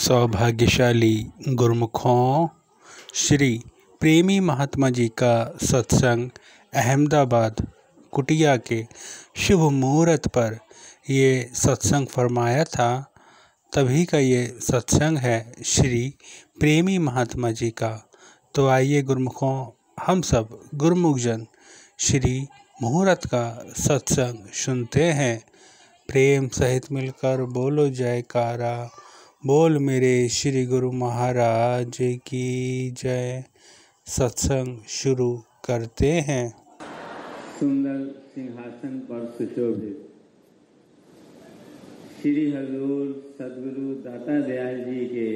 सौभाग्यशाली गुरुमुखों, श्री प्रेमी महात्मा जी का सत्संग अहमदाबाद कुटिया के शुभ मुहूर्त पर ये सत्संग फरमाया था। तभी का ये सत्संग है श्री प्रेमी महात्मा जी का। तो आइए गुरुमुखों, हम सब गुरुमुखजन श्री मुहूर्त का सत्संग सुनते हैं। प्रेम सहित मिलकर बोलो जयकारा, बोल मेरे श्री गुरु महाराज की जय। सत्संग शुरू करते हैं। सुंदर सिंहासन पर सुशोभित श्री हजूर सदगुरु दाता दयाल जी के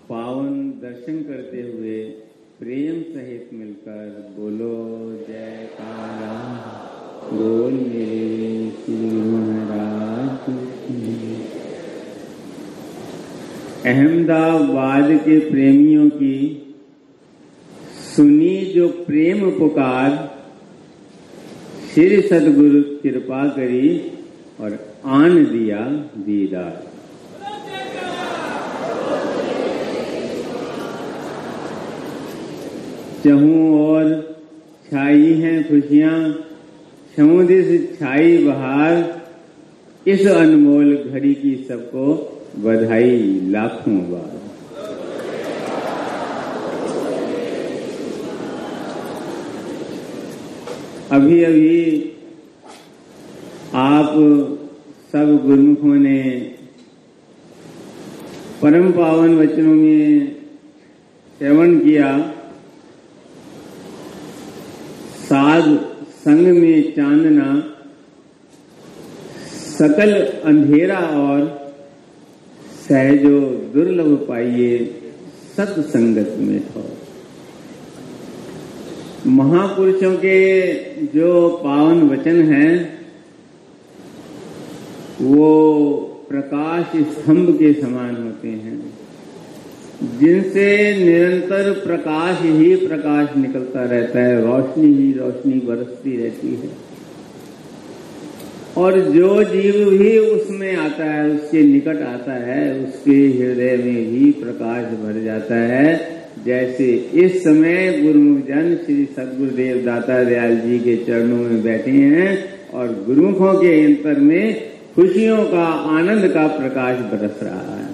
पावन दर्शन करते हुए प्रेम सहित मिलकर बोलो जयकारा, बोल मेरे श्री गुरु महाराज की। अहमदाबाद के प्रेमियों की सुनी जो प्रेम पुकार, श्री सदगुरु कृपा करी और आन दिया दीदार। चहूं और छाई हैं खुशियां, छऊं दिस छाई बहार। इस अनमोल घड़ी की सबको बधाई लाखों बार। अभी अभी आप सब गुरुमुखों ने परम पावन वचनों में श्रवण किया। साध संग में चांदना, सकल अंधेरा और सहजो दुर्लभ पाइए सत्संगत में ठोर। महापुरुषों के जो पावन वचन हैं वो प्रकाश स्तंभ के समान होते हैं, जिनसे निरंतर प्रकाश ही प्रकाश निकलता रहता है, रोशनी ही रोशनी बरसती रहती है। और जो जीव भी उसमें आता है, उसके निकट आता है, उसके हृदय में भी प्रकाश भर जाता है। जैसे इस समय गुरुमुखजन श्री सदगुरुदेव दाता दयाल जी के चरणों में बैठे हैं और गुरुमुखों के अंतर में खुशियों का, आनंद का प्रकाश बरस रहा है।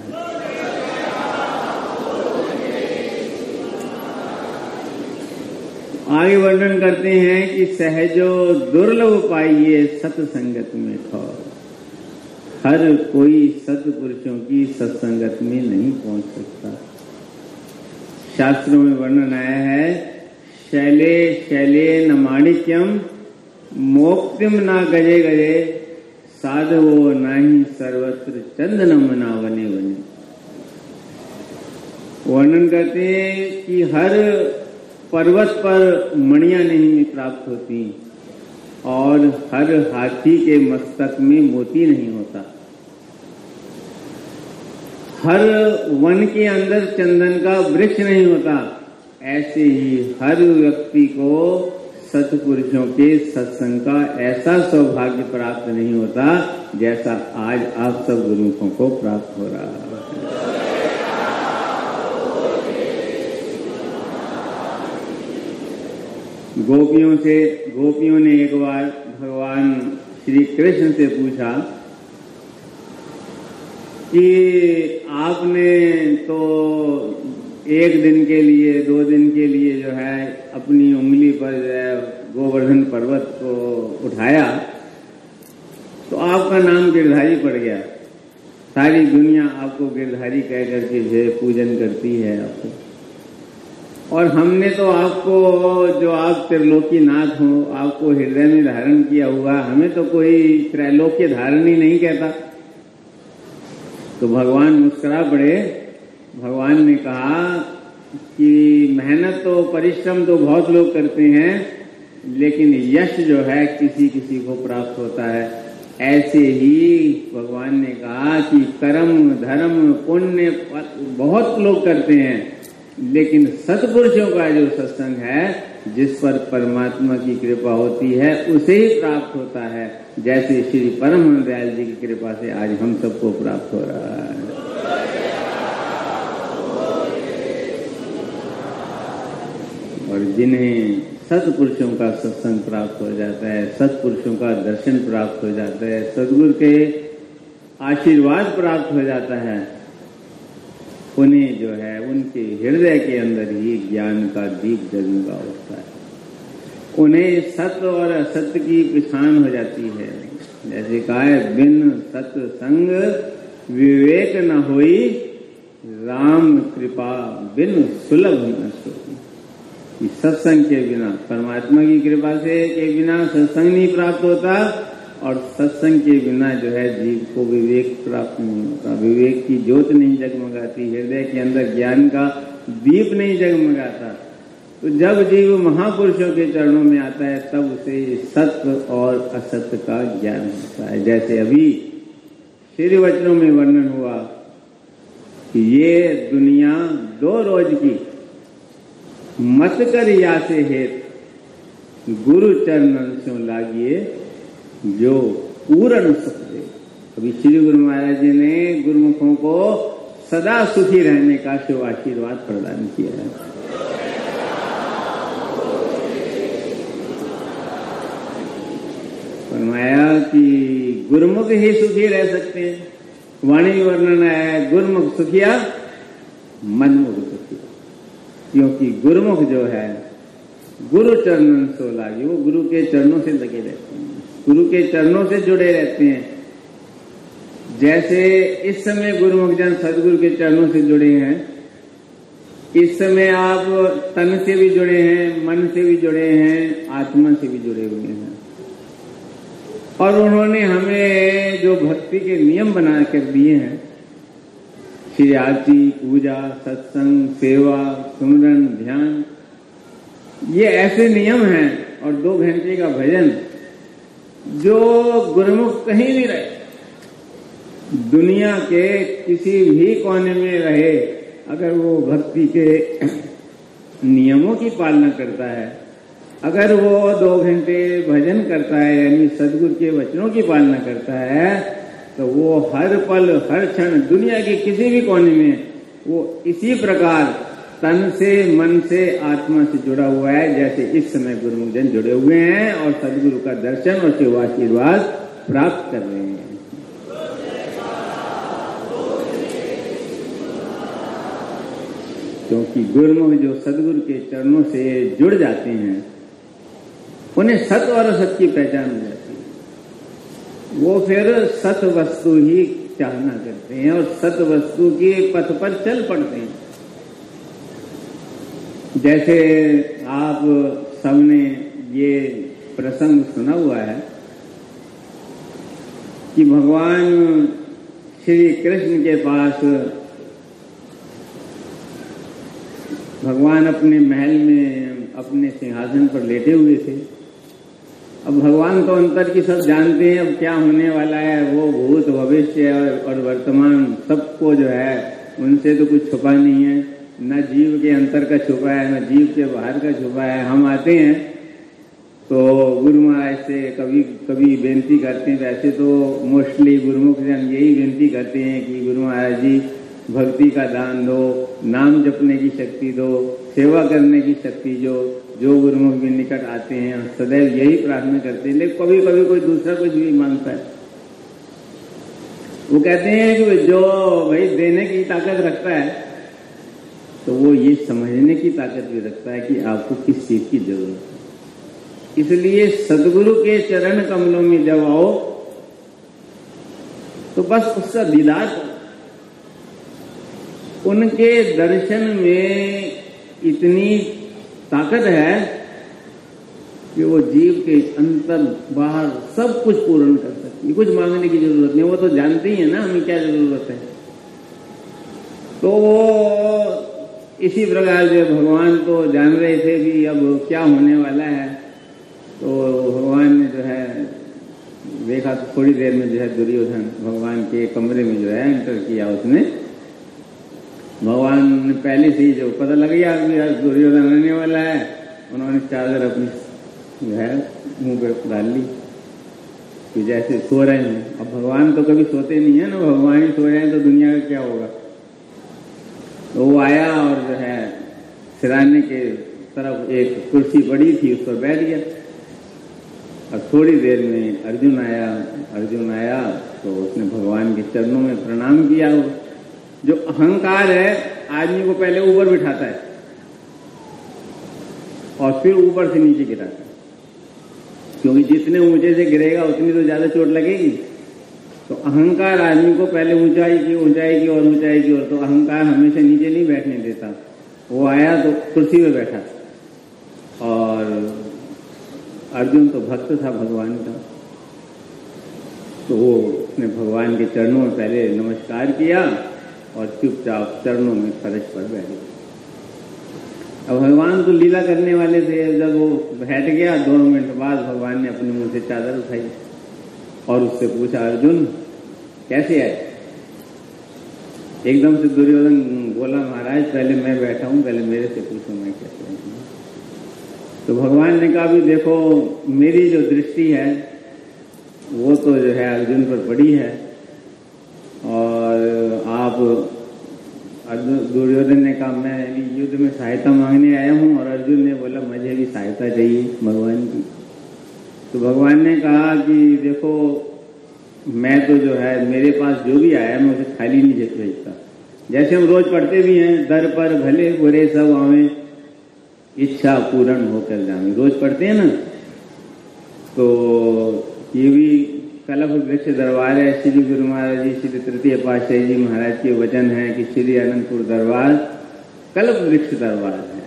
आगे वर्णन करते हैं कि सहजो दुर्लभ पाइए सत्संगत में ठोर। हर कोई सत्पुरुषों की सत्संगत में नहीं पहुंच सकता। शास्त्रों में वर्णन आया है, शैले शैले न माणिक्यम मोक्तिम ना गजे गजे, साधवो नाही सर्वत्र चंदनम ना वने वने। वर्णन करते हैं कि हर पर्वत पर मणियां नहीं प्राप्त होती और हर हाथी के मस्तक में मोती नहीं होता। हर वन के अंदर चंदन का वृक्ष नहीं होता। ऐसे ही हर व्यक्ति को सत्पुरुषों के सत्संग का ऐसा सौभाग्य प्राप्त नहीं होता जैसा आज आप सब गुरुमुखों को प्राप्त हो रहा है। गोपियों ने एक बार भगवान श्री कृष्ण से पूछा कि आपने तो एक दिन के लिए, 2 दिन के लिए जो है अपनी उंगली पर जो है गोवर्धन पर्वत को उठाया तो आपका नाम गिरधारी पड़ गया। सारी दुनिया आपको गिरधारी कह करके जो पूजन करती है आपको। और हमने तो आपको, जो आप त्रिलोकीनाथ हो, आपको हृदय में धारण किया हुआ, हमें तो कोई त्रैलोक्य धारणी नहीं कहता। तो भगवान मुस्कुरा पड़े। भगवान ने कहा कि मेहनत तो, परिश्रम तो बहुत लोग करते हैं, लेकिन यश जो है किसी किसी को प्राप्त होता है। ऐसे ही भगवान ने कहा कि कर्म धर्म पुण्य बहुत लोग करते हैं, लेकिन सत्पुरुषों का जो सत्संग है, जिस पर परमात्मा की कृपा होती है, उसे ही प्राप्त होता है। जैसे श्री परम दयाल जी की कृपा से आज हम सबको प्राप्त हो रहा है। जिन्हें सत्पुरुषों का सत्संग प्राप्त हो जाता है, सत्पुरुषों का दर्शन प्राप्त हो जाता है, सद्गुरु के आशीर्वाद प्राप्त हो जाता है, उन्हें जो है उनके हृदय के अंदर ही ज्ञान का दीप जगमगा उठता है। उन्हें सत्य और असत्य की पहचान हो जाती है। जैसे कहा है, बिन सत्संग विवेक न होई, राम कृपा बिन सुलभ न सोई। सत्संग के बिना, परमात्मा की कृपा से के बिना सत्संग नहीं प्राप्त होता, और सत्संग के बिना जो है जीव को विवेक प्राप्त नहीं होता, विवेक की ज्योत नहीं जगमगाती, हृदय के अंदर ज्ञान का दीप नहीं जगमगाता। तो जब जीव महापुरुषों के चरणों में आता है तब उसे सत्य और असत्य का ज्ञान होता है। जैसे अभी श्री वचनों में वर्णन हुआ कि ये दुनिया 2 रोज की, मत कर या से हेत, गुरु चरणन से लागिए जो पूर्ण सुख दे। अभी श्री गुरु महाराज जी ने गुरुमुखों को सदा सुखी रहने का शुभ आशीर्वाद प्रदान किया है। फरमाया कि गुरुमुख ही सुखी रह सकते हैं। वाणी वर्णन है, गुरुमुख सुखिया मनमुख सुखिया, क्योंकि गुरुमुख जो है गुरु चरणन सो लागे, वो गुरु के चरणों से लगे रहते हैं, गुरु के चरणों से जुड़े रहते हैं। जैसे इस समय गुरुमुख जन सदगुरु के चरणों से जुड़े हैं, इस समय आप तन से भी जुड़े हैं, मन से भी जुड़े हैं, आत्मा से भी जुड़े हुए हैं। और उन्होंने हमें जो भक्ति के नियम बना कर दिए हैं, श्री आरती, पूजा, सत्संग, सेवा, सुमरन, ध्यान, ये ऐसे नियम हैं, और 2 घंटे का भजन, जो गुरुमुख कहीं भी रहे, दुनिया के किसी भी कोने में रहे, अगर वो भक्ति के नियमों की पालना करता है, अगर वो 2 घंटे भजन करता है, यानी सदगुरु के वचनों की पालना करता है, तो वो हर पल हर क्षण दुनिया के किसी भी कोने में वो इसी प्रकार तन से, मन से, आत्मा से जुड़ा हुआ है, जैसे इस समय गुरुमुख जन जुड़े हुए हैं और सदगुरु का दर्शन और शिव आशीर्वाद प्राप्त कर रहे हैं। क्योंकि गुरुमुख जो सदगुरु के चरणों से जुड़ जाते हैं, उन्हें सत्य और असत्य की पहचान हो जाती है। वो फिर सत्य वस्तु ही चाहना करते हैं और सत्य वस्तु के पथ पर चल पड़ते हैं। जैसे आप सबने ये प्रसंग सुना हुआ है कि भगवान श्री कृष्ण के पास भगवान अपने महल में अपने सिंहासन पर लेटे हुए थे। अब भगवान तो अंतर की सब जानते हैं, अब क्या होने वाला है, वो भूत भविष्य और वर्तमान सबको जो है उनसे तो कुछ छुपा नहीं है, न जीव के अंतर का छुपा है, न जीव के बाहर का छुपा है। हम आते हैं तो गुरु महाराज से कभी कभी बेनती करते हैं, वैसे तो मोस्टली गुरुमुख जन यही बेनती करते हैं कि गुरु महाराज जी भक्ति का दान दो, नाम जपने की शक्ति दो, सेवा करने की शक्ति जो गुरुमुख भी निकट आते हैं सदैव यही प्रार्थना करते हैं। लेकिन कभी कभी कोई दूसरा कुछ भी मांगता है, वो कहते हैं कि जो भाई देने की ताकत रखता है तो वो ये समझने की ताकत भी रखता है कि आपको किस चीज की जरूरत है। इसलिए सदगुरु के चरण कमलों में जब आओ तो बस उसका दीदार करो। उनके दर्शन में इतनी ताकत है कि वो जीव के अंतर बाहर सब कुछ पूर्ण कर सकती है, कुछ मांगने की जरूरत नहीं। वो तो जानते ही है ना हमें क्या जरूरत है। तो वो इसी प्रकार जो भगवान तो जान रहे थे कि अब क्या होने वाला है, तो भगवान ने जो है देखा तो थोड़ी देर में जो है दुर्योधन भगवान के कमरे में जो है एंटर किया। उसने भगवान ने पहले से ही जो पता लग गया कि दुर्योधन आने वाला है, उन्होंने चादर अपनी जो है मुंह पे डाल ली कि जैसे सो रहे हैं। अब भगवान तो कभी सोते नहीं है ना, भगवान ही सो रहे हैं तो दुनिया का क्या होगा। तो वो आया और जो है सिराने के तरफ एक कुर्सी पड़ी थी, उस पर बैठ गया। अब थोड़ी देर में अर्जुन आया तो उसने भगवान के चरणों में प्रणाम किया। जो अहंकार है आदमी को पहले ऊपर बिठाता है और फिर ऊपर से नीचे गिराता है, क्योंकि जितने ऊंचे से गिरेगा उतनी तो ज्यादा चोट लगेगी। तो अहंकार आदमी को पहले ऊंचाई की ओर, तो अहंकार हमेशा नीचे नहीं बैठने देता। वो आया तो कुर्सी पे बैठा, और अर्जुन तो भक्त था भगवान का, तो वो उसने भगवान के चरणों में पहले नमस्कार किया और चुपचाप चरणों में फर्श पर बैठ गया। अब भगवान तो लीला करने वाले थे। जब वो बैठ गया 2 मिनट बाद भगवान ने अपने मुंह से चादर उठाई और उससे पूछा, अर्जुन कैसे आए? एकदम से दुर्योधन बोला, महाराज पहले मैं बैठा हूं, पहले मेरे से पूछो मैं कैसे आया। तो भगवान ने कहा, भी देखो मेरी जो दृष्टि है वो तो जो है अर्जुन पर पड़ी है, और आप दुर्योधन ने कहा मैं युद्ध में सहायता मांगने आया हूं, और अर्जुन ने बोला मुझे भी सहायता चाहिए भगवान की। तो भगवान ने कहा कि देखो मैं तो जो है मेरे पास जो भी आया मैं उसे खाली नहीं भेजता। जैसे हम रोज पढ़ते भी हैं, दर पर भले बुरे सब आवे, इच्छा पूर्ण होकर जावे, रोज पढ़ते हैं ना। तो ये भी कल्प वृक्ष दरबार है। श्री गुरु महाराज जी, श्री तृतीय पातशाही जी महाराज के वचन है कि श्री अनंतपुर दरबार कल्प वृक्ष दरबार है।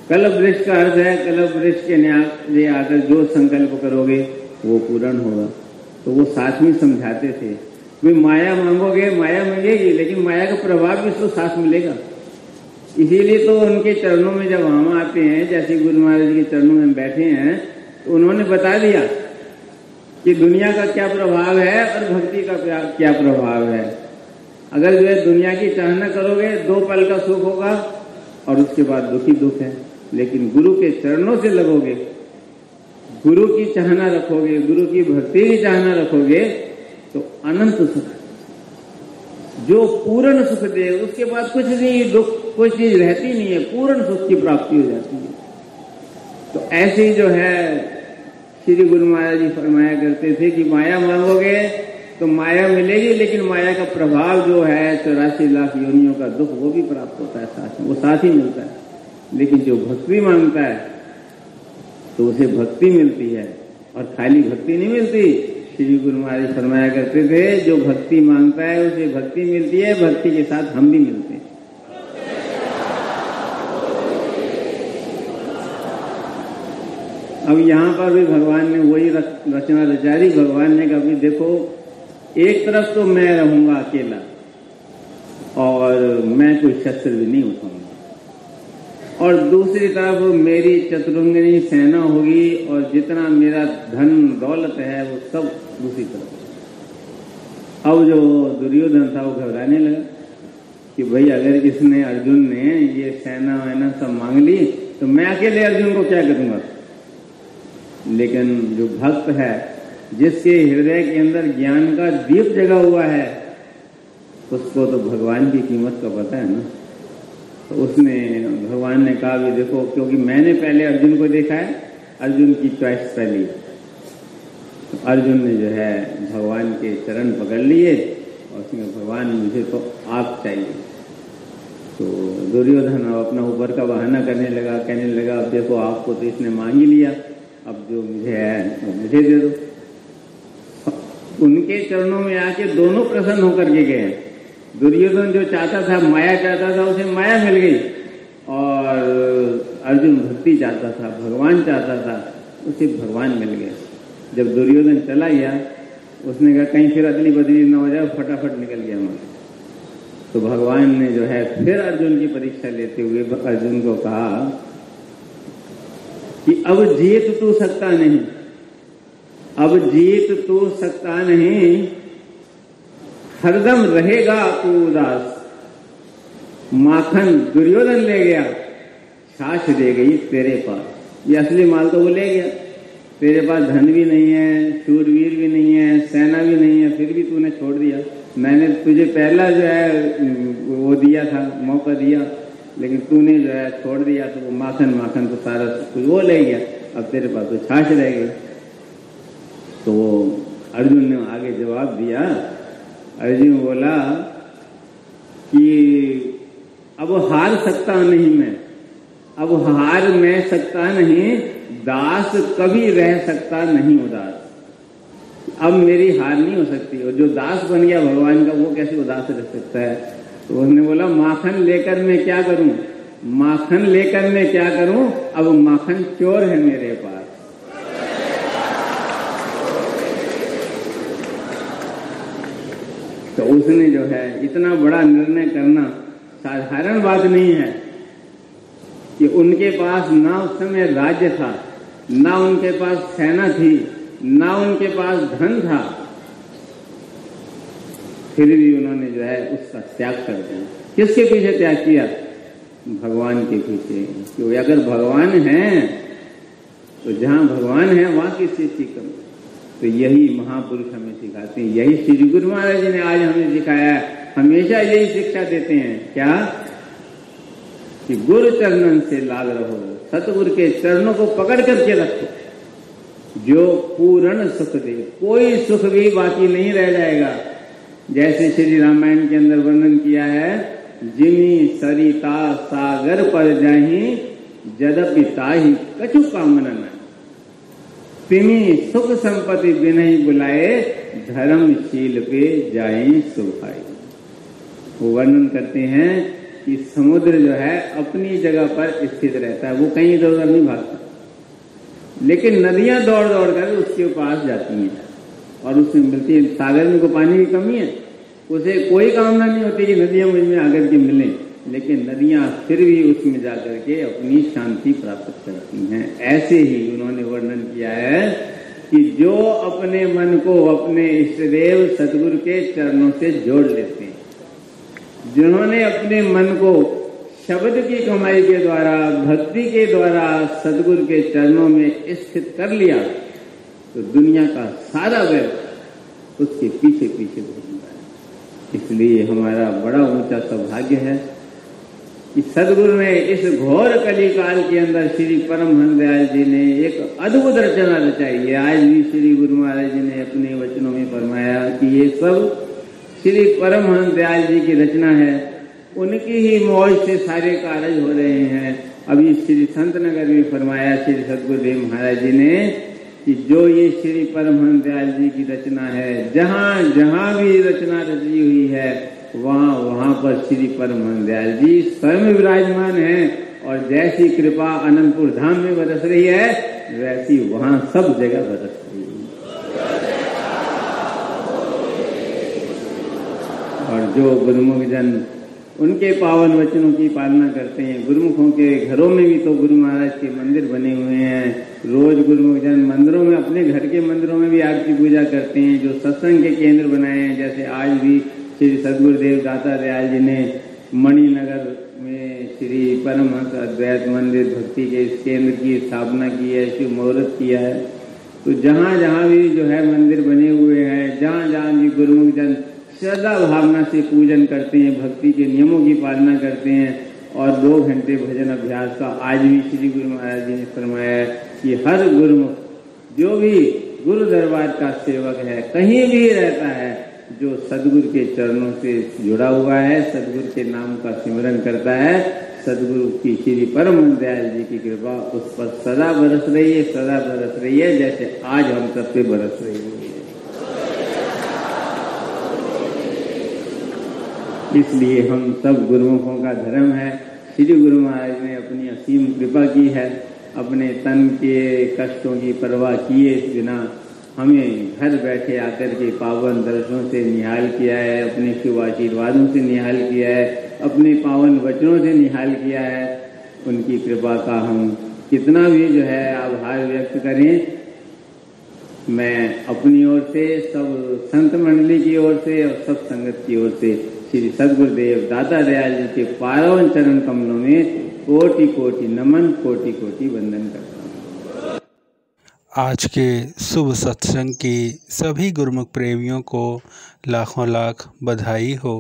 कल्प वृक्ष का अर्थ है कल्प वृक्ष के न्याय आकर जो संकल्प करोगे वो पूर्ण होगा। तो वो साथ में समझाते थे, वे माया मांगोगे माया मिलेगी, लेकिन माया का प्रभाव भी तो साथ मिलेगा। इसीलिए तो उनके चरणों में जब हम आते हैं, जैसे गुरु महाराज के चरणों में बैठे हैं, तो उन्होंने बता दिया कि दुनिया का क्या प्रभाव है और भक्ति का क्या प्रभाव है। अगर जो है दुनिया की चाहना करोगे 2 पल का सुख होगा और उसके बाद दुखी दुख है, लेकिन गुरु के चरणों से लगोगे, गुरु की चाहना रखोगे, गुरु की भक्ति की चाहना रखोगे, तो अनंत सुख, जो पूर्ण सुख दे, उसके बाद कुछ नहीं, दुख कोई चीज रहती नहीं है, पूर्ण सुख की प्राप्ति हो जाती है। तो ऐसे ही जो है श्री गुरु महाराज जी फरमाया करते थे कि माया मांगोगे तो माया मिलेगी, लेकिन माया का प्रभाव जो है 84 लाख योनियों का दुख वो भी प्राप्त होता है साथ में, वो साथ ही मिलता है। लेकिन जो भक्ति मांगता है तो उसे भक्ति मिलती है, और खाली भक्ति नहीं मिलती। श्री गुरु महाराज फरमाया करते थे, जो भक्ति मांगता है उसे भक्ति मिलती है, भक्ति के साथ हम भी मिलते हैं। अब यहाँ पर भी भगवान ने वही रचना रचारी। भगवान ने कहा, देखो एक तरफ तो मैं रहूंगा अकेला और मैं कोई शस्त्र भी नहीं उठाऊंगा, और दूसरी तरफ मेरी चतुरंगिनी सेना होगी, और जितना मेरा धन दौलत है वो सब दूसरी तरफ। अब जो दुर्योधन था वो घबराने लगा कि भाई अगर इसने अर्जुन ने ये सेना वैना सब मांग ली तो मैं अकेले अर्जुन को क्या करूंगा। लेकिन जो भक्त है, जिसके हृदय के अंदर ज्ञान का दीप जगा हुआ है, उसको तो भगवान की कीमत का पता है ना। तो उसने, भगवान ने कहा भी देखो, क्योंकि मैंने पहले अर्जुन को देखा है, अर्जुन की चॉइस पहली। तो अर्जुन ने जो है भगवान के चरण पकड़ लिए और उसने भगवान मुझे तो आप चाहिए। तो दुर्योधन अपना ऊपर का बहाना करने लगा, कहने लगा अब देखो आपको तो इसने मांग ही लिया, अब जो मुझे है वो मुझे दे दो। उनके चरणों में आके दोनों प्रसन्न होकर के गए। दुर्योधन जो चाहता था, माया चाहता था, उसे माया मिल गई, और अर्जुन भक्ति चाहता था, भगवान चाहता था, उसे भगवान मिल गया। जब दुर्योधन चला गया, उसने कहा कहीं फिर अदली बदली न हो जाए, फटाफट निकल गया वहां। तो भगवान ने जो है फिर अर्जुन की परीक्षा लेते हुए अर्जुन को कहा कि अब जीत तू सकता नहीं, अब जीत तू सकता नहीं, हरदम रहेगा तू उदास। माखन दुर्योधन ले गया, छाछ दे गई तेरे पास। ये असली माल तो वो ले गया, तेरे पास धन भी नहीं है, शूरवीर भी नहीं है, सेना भी नहीं है, फिर भी तूने छोड़ दिया। मैंने तुझे पहला जो है वो दिया था, मौका दिया, लेकिन तूने जो है छोड़ दिया, तो वो माखन माखन तो सारा कुछ वो ले गया, अब तेरे पास तो छाछ रह गई। तो अर्जुन ने आगे जवाब दिया, अर्जुन बोला कि अब हार सकता नहीं मैं, अब हार मैं सकता नहीं, दास कभी रह सकता नहीं उदास। अब मेरी हार नहीं हो सकती, और जो दास बन गया भगवान का वो कैसे उदास रह सकता है। तो उसने बोला माखन लेकर मैं क्या करूं, माखन लेकर मैं क्या करूं, अब माखन चोर है मेरे पास। तो उसने जो है इतना बड़ा निर्णय करना साधारण बात नहीं है कि उनके पास ना उस समय राज्य था, ना उनके पास सेना थी, ना उनके पास धन था, फिर भी उन्होंने जो है उसका त्याग कर दिया। किसके पीछे त्याग किया? भगवान के पीछे। क्योंकि अगर भगवान है तो जहां भगवान है वहां किससे सीखो। तो यही महापुरुष हमें सिखाते हैं, यही श्री गुरु महाराज जी ने आज हमें सिखाया है। हमेशा यही शिक्षा देते हैं क्या कि गुरु चरणन से लाल रहो, सतगुरु के चरणों को पकड़ करके रखो, जो पूर्ण सुख दे, कोई सुख भी बाकी नहीं रह जाएगा। जैसे श्री रामायण के अंदर वर्णन किया है, जिमी सरिता सागर पर जाहि, जदपि ताहि कछु कामना नहीं, तिमी सुख संपत्ति बिनहि बुलाए, धर्मशील पे जाए सुभाई। वो वर्णन करते हैं कि समुद्र जो है अपनी जगह पर स्थित रहता है, वो कहीं इधर उधर नहीं भागता, लेकिन नदियां दौड़ दौड़ कर उसके पास जाती हैं और उसमें मिलती है। सागर में को पानी की कमी है, उसे कोई कामना नहीं होती कि नदियां मुझ में आकर के मिलें, लेकिन नदियां फिर भी उसमें जाकर के अपनी शांति प्राप्त करती हैं। ऐसे ही उन्होंने वर्णन किया है कि जो अपने मन को अपने इष्टदेव सतगुरु के चरणों से जोड़ लेते हैं, जिन्होंने अपने मन को शब्द की कमाई के द्वारा, भक्ति के द्वारा सतगुरु के चरणों में स्थित कर लिया, तो दुनिया का सारा वैर उसके पीछे पीछे घूमता है। इसलिए हमारा बड़ा ऊंचा सौभाग्य है कि सदगुरु ने इस घोर कली काल के अंदर श्री परमहंस दयाल जी ने एक अद्भुत रचना रचाई है। आज भी श्री गुरु महाराज जी ने अपने वचनों में फरमाया कि ये सब श्री परमहंस दयाल जी की रचना है, उनकी ही मौज से सारे कार्य हो रहे हैं। अभी श्री संत नगर में फरमाया श्री सदगुरुदेव महाराज जी ने कि जो ये श्री परमहंस दयाल जी की रचना है, जहां जहां भी रचना रची हुई है वहां वहां पर श्री परमहंस दयाल जी स्वयं विराजमान हैं, और जैसी कृपा अनंतपुर धाम में बरस रही है वैसी वहां सब जगह बरस रही है। और जो गुरुमुख जन उनके पावन वचनों की पालना करते हैं, गुरुमुखों के घरों में भी तो गुरु महाराज के मंदिर बने हुए हैं, रोज गुरुमुख जन मंदिरों में, अपने घर के मंदिरों में भी आरती पूजा करते हैं। जो सत्संग के केंद्र बनाए हैं, जैसे आज भी श्री सदगुरुदेव दाता दयाल जी ने मणिनगर में श्री परमहंस अद्वैत मंदिर भक्ति के इस केंद्र की स्थापना की है, शुभ मुहूर्त किया है। तो जहाँ जहाँ भी जो है मंदिर बने हुए हैं, जहाँ जहाँ भी गुरुमुख जन श्रद्धा भावना से पूजन करते हैं, भक्ति के नियमों की पालना करते हैं, और 2 घंटे भजन अभ्यास का आज भी श्री गुरु महाराज जी ने फरमाया कि हर गुरुमुख जो भी गुरु दरबार का सेवक है, कहीं भी रहता है, जो सदगुरु के चरणों से जुड़ा हुआ है, सदगुरु के नाम का सिमरन करता है, सदगुरु की श्री परमहंस दयाल जी की कृपा उस पर सदा बरस रही है, सदा बरस रही है, जैसे आज हम सब पे बरस रही है। इसलिए हम सब गुरुमुखों का धर्म है। श्री गुरु महाराज ने अपनी असीम कृपा की है, अपने तन के कष्टों की परवाह किए बिना हमें घर बैठे आकर के पावन दर्शनों से निहाल किया है, अपने शुभ आशीर्वादों से निहाल किया है, अपने पावन वचनों से निहाल किया है। उनकी कृपा का हम कितना भी जो है आभार व्यक्त करें। मैं अपनी ओर से, सब संत मंडली की ओर से और सब संगत की ओर से श्री सदगुरुदेव दाता दयाल जी के पावन चरण कमलों में कोटि कोटि नमन, कोटि कोटि वंदन करता हूँ। आज के शुभ सत्संग की सभी गुरुमुख प्रेमियों को लाखों लाख बधाई हो।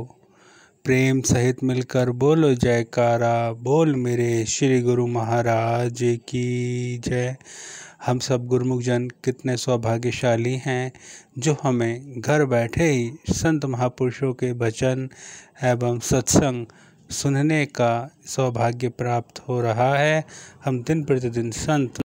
प्रेम सहित मिलकर बोलो जयकारा, बोल मेरे श्री गुरु महाराज की जय। हम सब गुरुमुख जन कितने सौभाग्यशाली हैं जो हमें घर बैठे ही संत महापुरुषों के वचन एवं सत्संग सुनने का सौभाग्य प्राप्त हो रहा है। हम दिन प्रतिदिन संत